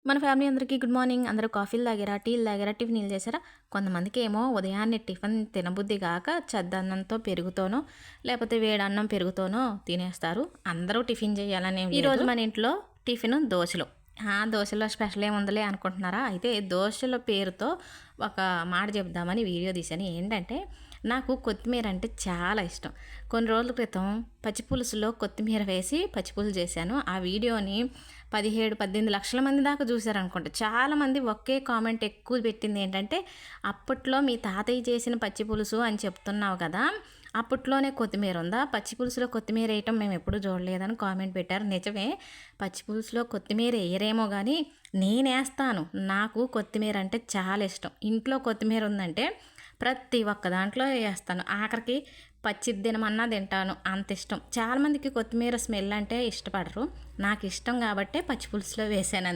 మన ఫ్యామిలీ అందరికీ good morning. అందరూ కాఫీలు తాగారా, టీలు తాగారా, టిఫిన్లు చేశారా? కొంతమందికి ఏమో ఉదయాన్నే టిఫిన్ తినబుద్ధి గాక చద్దన్నంతో పెరుగుతోనో లేకపోతే వేడన్నం పెరుగుతోనో తినేస్తారు. అందరూ టిఫిన్ చేయాలని ఈరోజు మన ఇంట్లో టిఫిన్ దోశలు. దోశలో స్పెషల్ ఏముందిలే అనుకుంటున్నారా? అయితే దోశల పేరుతో ఒక మాట చెప్దామని వీడియో తీశాను. ఏంటంటే నాకు కొత్తిమీర అంటే చాలా ఇష్టం. కొన్ని రోజుల క్రితం పచ్చి పులుసులో కొత్తిమీర వేసి పచ్చి పులుసు చేశాను. ఆ వీడియోని 17-18 లక్షల మంది దాకా చూశారనుకుంటా. చాలామంది ఒకే కామెంట్ ఎక్కువ పెట్టింది ఏంటంటే, అప్పట్లో మీ తాతయ్య చేసిన పచ్చి పులుసు అని చెప్తున్నావు కదా, అప్పట్లోనే కొత్తిమీర ఉందా? పచ్చి పులుసులో కొత్తిమీర వేయటం మేము ఎప్పుడూ చూడలేదని కామెంట్ పెట్టారు. నిజమే, పచ్చి పులుసులో కొత్తిమీర వేయరేమో కానీ నేనేస్తాను. నాకు కొత్తిమీర అంటే చాలా ఇష్టం. ఇంట్లో కొత్తిమీర ఉందంటే ప్రతి ఒక్క దాంట్లో వేస్తాను. ఆఖరికి పచ్చిది తినమన్నా తింటాను, అంత ఇష్టం. చాలామందికి కొత్తిమీర స్మెల్ అంటే ఇష్టపడరు. నాకు ఇష్టం కాబట్టే పచ్చి పులుసులో వేసాను.